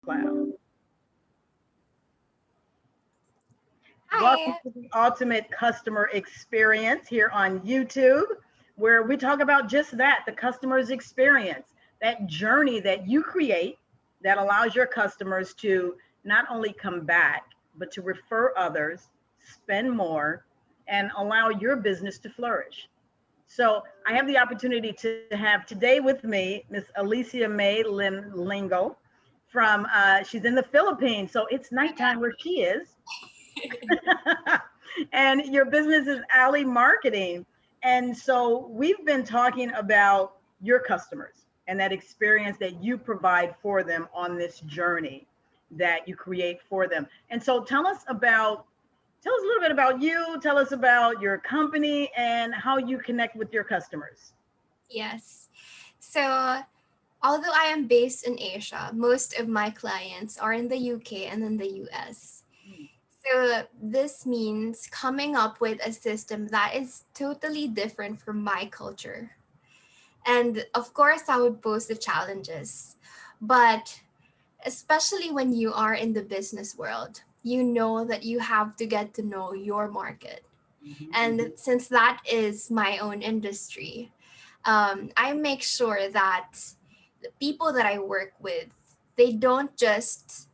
Cloud. Welcome Hi. to the Ultimate Customer Experience here on YouTube, where we talk about just that, the customer's experience, that journey that you create that allows your customers to not only come back, but to refer others, spend more, and allow your business to flourish. So I have the opportunity to have today with me Miss Alicia Limlengo from, she's in the Philippines, so it's nighttime where she is. And your business is Ally Marketing. And so we've been talking about your customers and that experience that you provide for them on this journey that you create for them. And so tell us a little bit about you, tell us about your company and how you connect with your customers. Yes. So, although I am based in Asia, most of my clients are in the UK and in the US. Mm. So, this means coming up with a system that is totally different from my culture. And of course, I would pose the challenges. But especially when you are in the business world, you know that you have to get to know your market. Mhm. And since that is my own industry, I make sure that the people that I work with, they don't just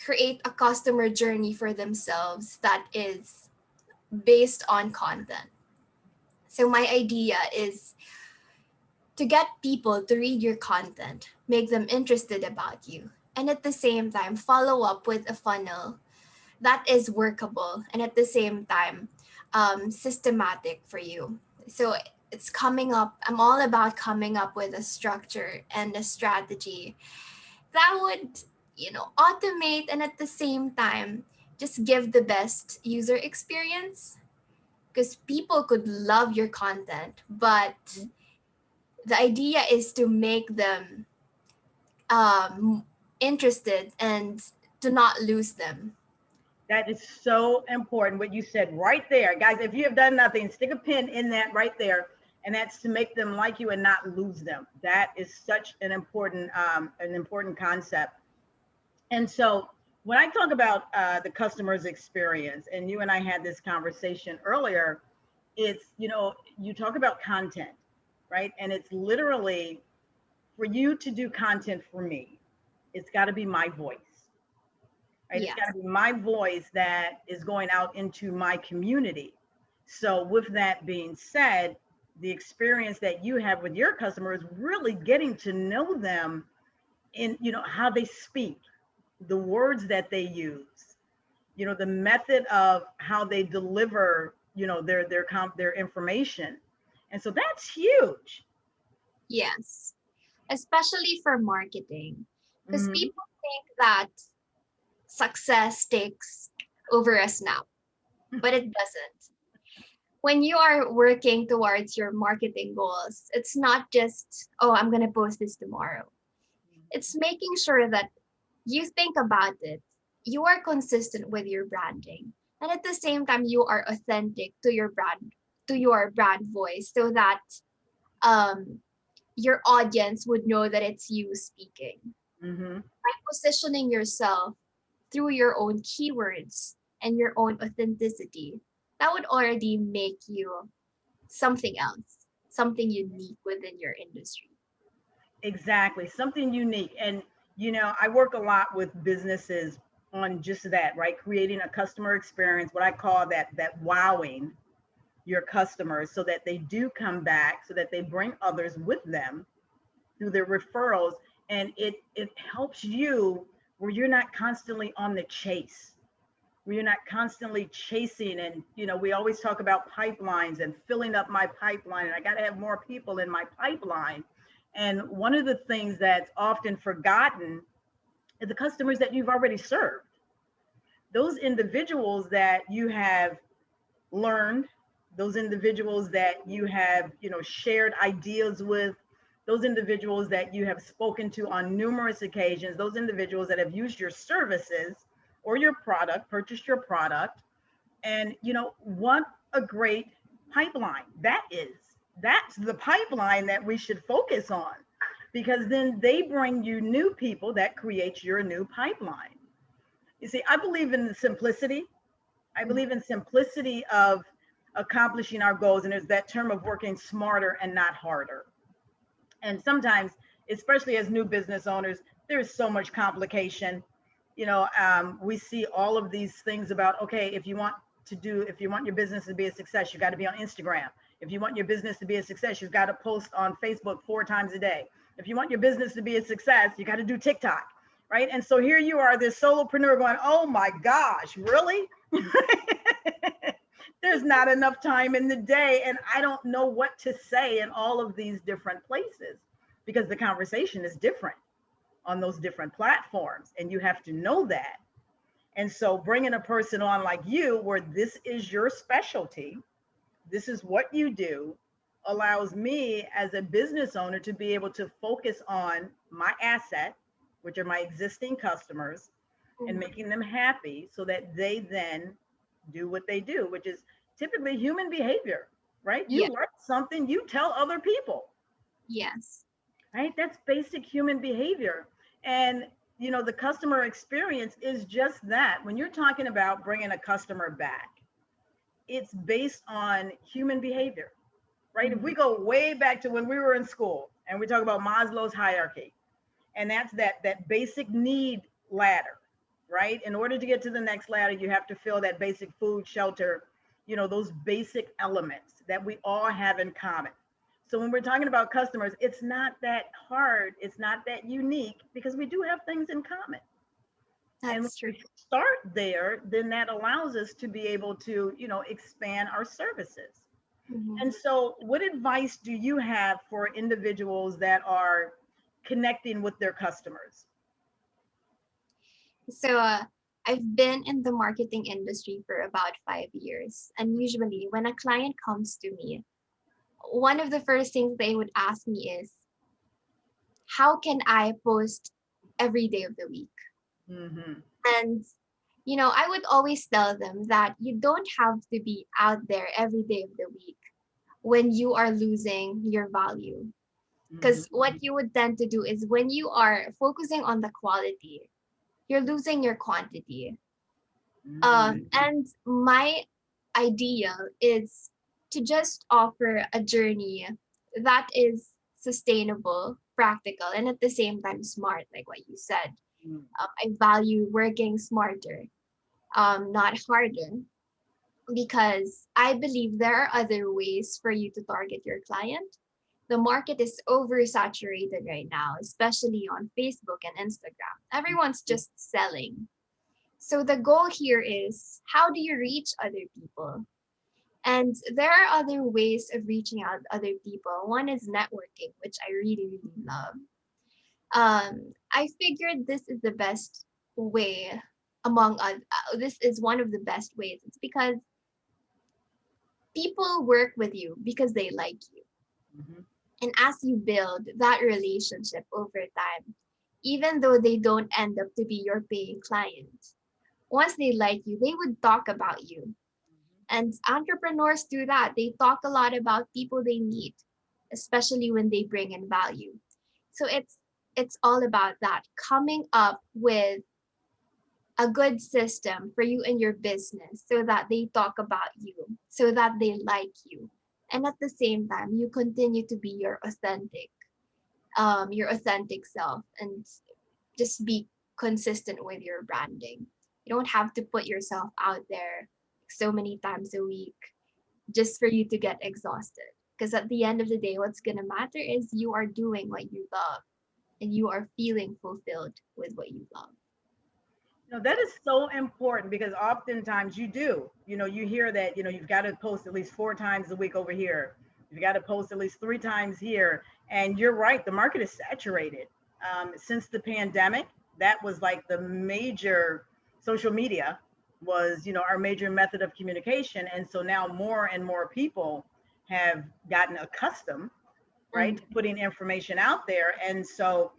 create a customer journey for themselves that is based on content. So my idea is to get people to read your content, make them interested about you, and at the same time follow up with a funnel that is workable and at the same time systematic for you. So it's coming up, I'm all about coming up with a structure and a strategy that would, automate and at the same time just give the best user experience because people could love your content, but the idea is to make them interested and to not lose them. That is so important what you said right there. Guys, if you have done nothing, stick a pin in that right there. And that's to make them like you and not lose them. That is such an important concept. And so when I talk about the customer's experience, and you and I had this conversation earlier, it's, you talk about content, right? And it's literally for you to do content for me, it's got to be my voice, right? It's got Yes. to be my voice that is going out into my community. So, with that being said, the experience that you have with your customers, really getting to know them in, how they speak, the words that they use, the method of how they deliver, their information. And so that's huge. Yes, especially for marketing. Because Hmm. people think that success takes over a snap, but it doesn't. When you are working towards your marketing goals, it's not just, oh, I'm going to post this tomorrow. It's making sure that you think about it, you are consistent with your branding, and at the same time, you are authentic to your brand voice, so that um, your audience would know that it's you speaking. Hmm. By positioning yourself through your own keywords and your own authenticity, that would already make you something else, something unique within your industry. Exactly. Something unique. And, I work a lot with businesses on just that, right? Creating a customer experience, what I call that wowing your customers so that they do come back, so that they bring others with them through their referrals. And it helps you where you're not constantly on the chase, where you're not constantly chasing. And, we always talk about pipelines and filling up my pipeline, and I got to have more people in my pipeline. And one of the things that's often forgotten is the customers that you've already served, those individuals that you have learned, those individuals that you have, shared ideas with, those individuals that you have spoken to on numerous occasions, those individuals that have used your services or your product, purchased your product. And, what a great pipeline that is. That's the pipeline that we should focus on. because then they bring you new people that creates your new pipeline. You see, I believe in the simplicity. I believe in simplicity of accomplishing our goals. And there's that term of working smarter and not harder. And sometimes, especially as new business owners, there's so much complication. We see all of these things about, okay, if you want your business to be a success, you got to be on Instagram. If you want your business to be a success, you've got to post on Facebook 4 times a day. If you want your business to be a success, you got to do TikTok, right? And so here you are, this solopreneur going, oh my gosh, really? There's not enough time in the day, and I don't know what to say in all of these different places, because the conversation is different on those different platforms, and you have to know that. And so bringing a person on like you, where this is your specialty, this is what you do, allows me as a business owner to be able to focus on my asset, which are my existing customers, and making them happy so that they then do what they do, which is typically human behavior, right? You Yeah. learn something, you tell other people. Yes. Right? That's basic human behavior. And the customer experience is just that. When you're talking about bringing a customer back, it's based on human behavior, right? If we go way back to when we were in school and we talk about Maslow's hierarchy, and that's that basic need ladder, right? In order to get to the next ladder, you have to fill that basic food, shelter, those basic elements that we all have in common. So when we're talking about customers, it's not that hard, it's not that unique, because we do have things in common. And when That's true. we start there, then that allows us to be able to, expand our services. And so what advice do you have for individuals that are connecting with their customers? So I've been in the marketing industry for about 5 years. And usually, when a client comes to me, one of the first things they would ask me is, how can I post every day of the week? Mm-hmm. And, I would always tell them that you don't have to be out there every day of the week when you are losing your value. Because what you would tend to do is when you are focusing on the quality, you're losing your quantity. And my idea is to just offer a journey that is sustainable, practical, and at the same time smart, like what you said. I value working smarter, not harder, because I believe there are other ways for you to target your client. The market is oversaturated right now, especially on Facebook and Instagram. Everyone's just selling. So the goal here is, how do you reach other people? And there are other ways of reaching out to other people. One is networking, which I really, really love. I figured this is the best way this is one of the best ways. It's because people work with you because they like you. And as you build that relationship over time, even though they don't end up to be your paying client, once they like you, they would talk about you. And entrepreneurs do that. They talk a lot about people they meet, especially when they bring in value. So it's all about that, coming up with a good system for you and your business so that they talk about you, so that they like you. And at the same time, you continue to be your authentic self, and just be consistent with your branding. You don't have to put yourself out there so many times a week just for you to get exhausted. Because at the end of the day, what's going to matter is you are doing what you love and you are feeling fulfilled with what you love. That is so important, because oftentimes you hear that, you've got to post at least 4 times a week over here. You've got to post at least 3 times here. And you're right, the market is saturated. Since the pandemic, that was like the major social media was, our major method of communication. And so now more and more people have gotten accustomed, right, to putting information out there. And so,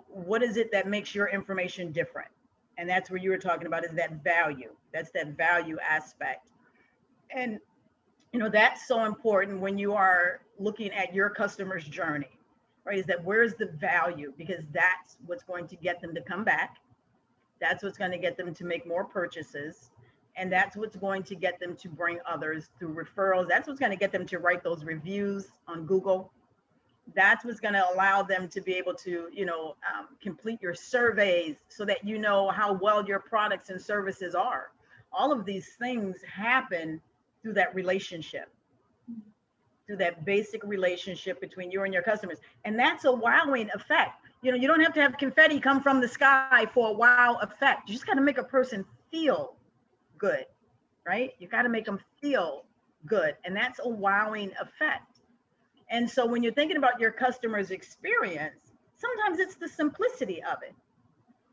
what is it that makes your information different? And that's where you were talking about, is that value. That's that value aspect. And, that's so important when you are looking at your customer's journey, right? Is that where's the value? Because that's what's going to get them to come back. That's what's going to get them to make more purchases. And that's what's going to get them to bring others through referrals. That's what's going to get them to write those reviews on Google. That's what's going to allow them to be able to, complete your surveys so that you know how well your products and services are. All of these things happen through that relationship, through that basic relationship between you and your customers. And that's a wowing effect. You don't have to have confetti come from the sky for a wow effect. You just got to make a person feel good, right? You got to make them feel good. And that's a wowing effect. And so when you're thinking about your customer's experience, sometimes it's the simplicity of it.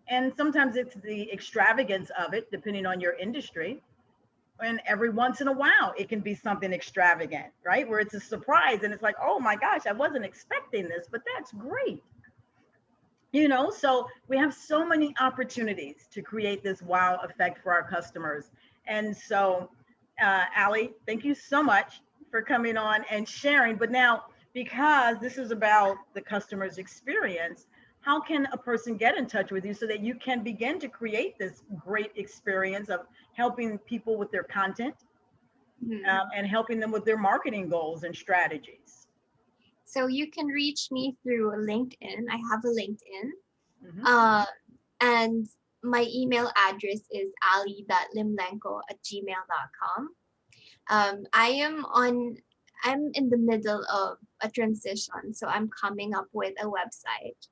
And sometimes it's the extravagance of it, depending on your industry. And every once in a while, it can be something extravagant, right? Where it's a surprise and it's like, oh my gosh, I wasn't expecting this, but that's great. So we have so many opportunities to create this wow effect for our customers. And so, Ally, thank you so much for coming on and sharing. But now, because this is about the customer's experience, how can a person get in touch with you so that you can begin to create this great experience of helping people with their content and helping them with their marketing goals and strategies? So you can reach me through LinkedIn. I have a LinkedIn. Mm-hmm. And my email address is ally.limlengo@gmail.com. I'm in the middle of a transition, so I'm coming up with a website,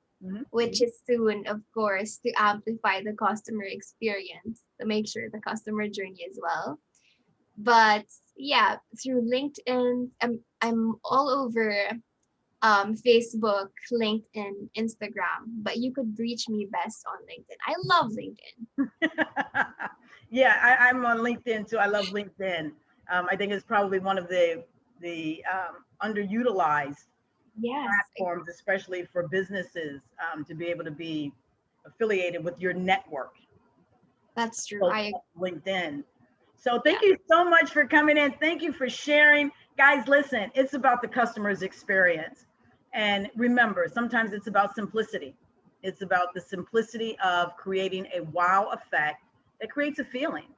which is soon, of course, to amplify the customer experience, to make sure the customer journey as well. But yeah, through LinkedIn, I'm all over Facebook, LinkedIn, Instagram, but you could reach me best on LinkedIn. I love LinkedIn. Yeah, I'm on LinkedIn too. I love LinkedIn. I think it's probably one of the underutilized platforms, especially for businesses, to be able to be affiliated with your network. That's true. So, LinkedIn. So thank you so much for coming in. Thank you for sharing. Guys, listen, it's about the customer's experience. And remember, sometimes it's about simplicity. It's about the simplicity of creating a wow effect that creates a feeling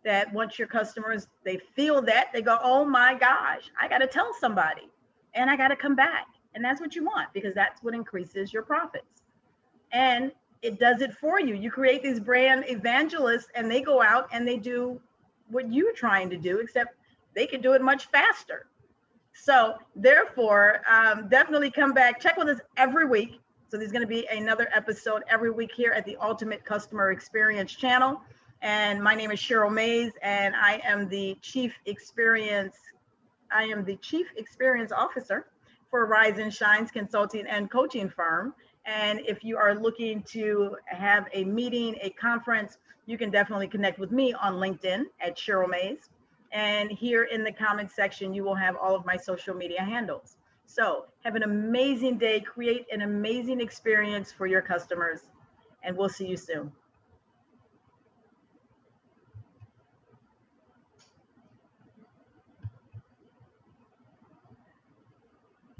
that once your customers, they feel that, they go, oh my gosh, I got to tell somebody and I got to come back. And that's what you want, because that's what increases your profits. And it does it for you. You create these brand evangelists and they go out and they do what you're trying to do, except they can do it much faster. So therefore, definitely come back, check with us every week. So there's going to be another episode every week here at the Ultimate Customer Experience channel. And my name is Cheryl Mays, and I am the Chief Experience Officer for Rise and Shines Consulting and Coaching Firm. And if you are looking to have a meeting, a conference, you can definitely connect with me on LinkedIn at Cheryl Mays. And here in the comment section, you will have all of my social media handles. So have an amazing day, create an amazing experience for your customers, and we'll see you soon.